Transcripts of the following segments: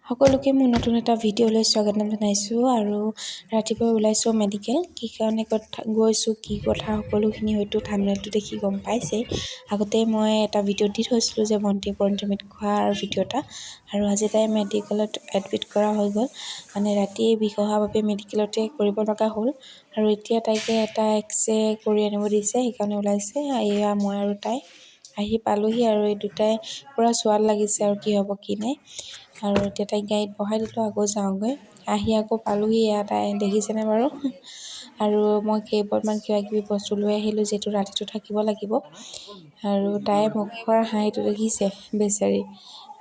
সকলোকে মোৰ নতুন এটা ভিডিঅ'লৈ স্বাগতম জনাইছোঁ আৰু ৰাতিপুৱা ওলাইছোঁ মেডিকেল কি কাৰণে গৈছোঁ কি কথা সকলোখিনি হয়তো থাম্বনেইলটো দেখি গম পাইছেই আগতে মই এটা ভিডিঅ' দি থৈছিলোঁ যে ভণ্টি পঞ্চমীত খোৱাৰ ভিডিঅ' এটা আৰু আজি তাই মেডিকেলত এডমিট কৰা হৈ গ'ল মানে ৰাতিয়ে বিষ অহাৰ বাবে মেডিকেলতে কৰিব লগা হ'ল আৰু এতিয়া তাইকে এটা এক্সৰে কৰি আনিব দিছে সেইকাৰণে ওলাইছে এয়া মই আৰু তাই আহি পালোহি আৰু এই দুটাই পূৰা চোৱাত লাগিছে আৰু কি হ'ব কি নাই আৰু এতিয়া তাইক গাড়ীত বহাই দিলোঁ আকৌ যাওঁগৈ আহি আকৌ পালোহি এয়া তাই দেখিছেনে বাৰু আৰু মই কেইবাৰমান কিবাকিবি বস্তু লৈ আহিলোঁ যিহেতু ৰাতিটো থাকিব লাগিব আৰু তাই মুখৰ হাঁহিটো দেখিছে বেচেৰি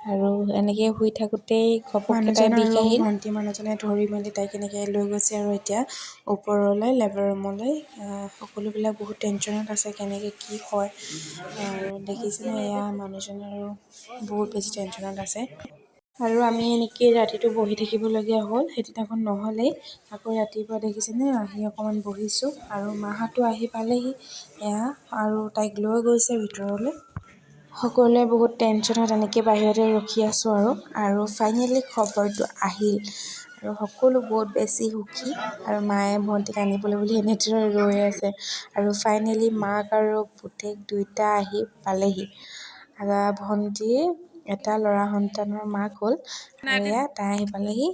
আৰু এনেকৈ শুই থাকোঁতেই ঘপককৈ তাই বিষ আহিল ভণ্টি মানুহজনে ধৰি মেলি তাইক এনেকৈ লৈ গৈছে আৰু এতিয়া ওপৰলৈ লেবাৰ ৰুমলৈ সকলোবিলাক বহুত টেনশ্যনত আছে কেনেকৈ কি হয় আৰু দেখিছেনে এয়া মানুহজনে আৰু বহুত বেছি টেনশ্যনত আছে আৰু আমি এনেকৈ ৰাতিটো বহি থাকিবলগীয়া হ'ল সেইদিনাখন নহ'লেই আকৌ ৰাতিপুৱা দেখিছেনে আহি অকণমান বহিছোঁ আৰু মাহঁতো আহি পালেহি এয়া আৰু তাইক লৈ গৈছে ভিতৰলৈ সকলোৱে বহুত টেনশ্যনত এনেকৈ বাহিৰতে ৰখি আছোঁ আৰু ফাইনেলি খবৰটো আহিল আৰু সকলো বহুত বেছি সুখী আৰু মায়ে ভণ্টিক আনিবলৈ বুলি এনেদৰে ৰৈ আছে আৰু ফাইনেলি মাক আৰু পুতেক দুইটা আহি পালেহি ভণ্টিৰ এটা ল'ৰা সন্তানৰ মাক হ'ল আৰু এয়া তাই আহি পালেহি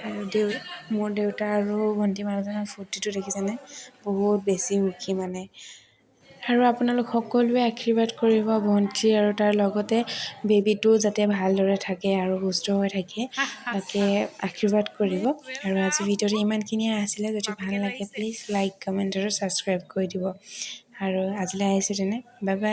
আৰু মোৰ দেউতা আৰু ভণ্টি মানুহজনৰ ফূৰ্তিটো দেখিছেনে বহুত বেছি সুখী মানে আৰু আপোনালোক সকলোৱে আশীৰ্বাদ কৰিব ভণ্টি আৰু তাৰ লগতে বেবীটো যাতে ভালদৰে থাকে আৰু সুস্থ হৈ থাকে তাকে আশীৰ্বাদ কৰিব আৰু আজি ভিডিঅ'টো ইমানখিনিয়ে আছিলে যদি ভাল লাগে প্লিজ লাইক কমেণ্ট আৰু ছাবস্ক্ৰাইব কৰি দিব আৰু আজিলৈ আহিছোঁ তেনে বাই বাই